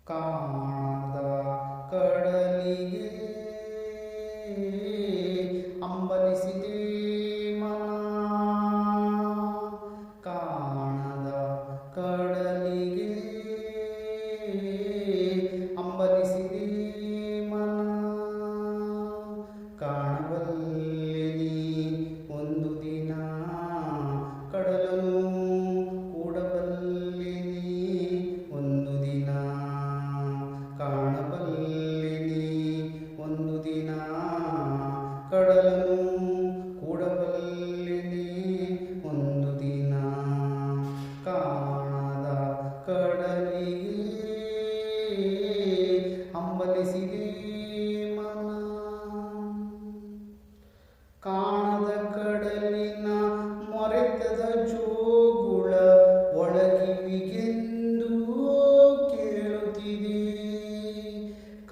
ಕಾಣದ ಕಡಲಿಗೆ ಅಂಬಲಿಸಿದೆ ಮನ. ಕಾಣದ ಕಡಲಿಗೆ ಅಂಬಲಿಸಿದೆ ಮನ. ಕಾಣಬಲ್ಲೆ ನೀ ಒಂದು ದಿನ ಕಡಲನು, ಕೂಡಬಲ್ಲೆ ನೀ ಒಂದು ದಿನ. ಕಾಣಬಲ್ಲೆ ನೀ ಒಂದು ದಿನ ಕಡಲನು, ಕೂಡಬಲ್ಲೆ ನೀ ಒಂದು ದಿನ. ಕಾಣದ ಕಡಲಿಗೆ ಅಂಬಲಿಸಿದೆ ಮನ. ಕಾಣದ ಕಡಲಿನ ಮೊರೆತದ ಜೋಗುಳ ಒಳಗಿವಿಗೆಂದು ಕೇಳುತ್ತಿದೆ.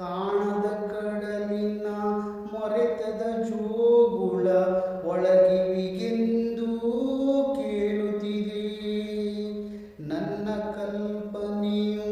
ಕಾಣದ ಕಡಲಿನ ಮೊರೆತದ ಜೋಗುಳ ಒಳಗಿವಿಗೆಂದು ಕೇಳುತ್ತಿದೆ. ನನ್ನ ಕಲ್ಪನೆಯು